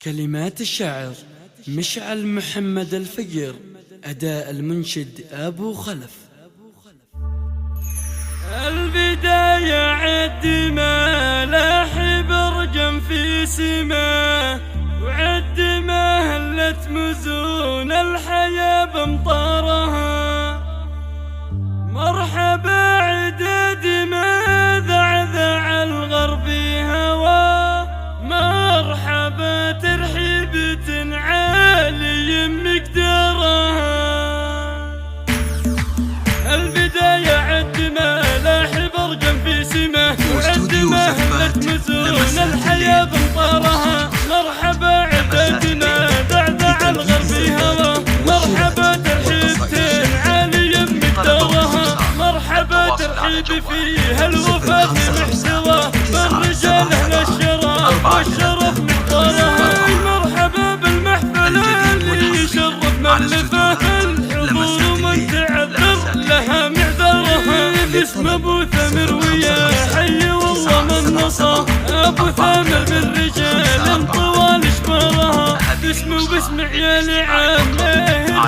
كلمات الشاعر مشعل محمد الفقير، أداء المنشد أبو خلف. البداية عد ما لاح برجم في سماه، وعد ما هلت مزون الحياة بمطارها. مرحبا عداد ما ذعذع الغرب هوى، مرحبا ترحيبة عالي مقدارها. البداية عد ما لاح برجم في سماه، وعد ما هلت مزون الحياة بمطارها. مرحبا عدادنا ذعذع الغرب هوى، مرحبا ترحيبة عالي مقدارها. مرحبا ترحيب فيها الوفاة محتوى، بالرجال اهل الشرف والشرف مقدارها. مرحبا بالمحفلة اللي يشرف ملفه الحضور ومن تعذر لها معذرها. اسم ابو ثامر ويا حي والله من نصى، ابو ثامر بالرجال طوال اشبارها. باسمه وباسم عيال عمه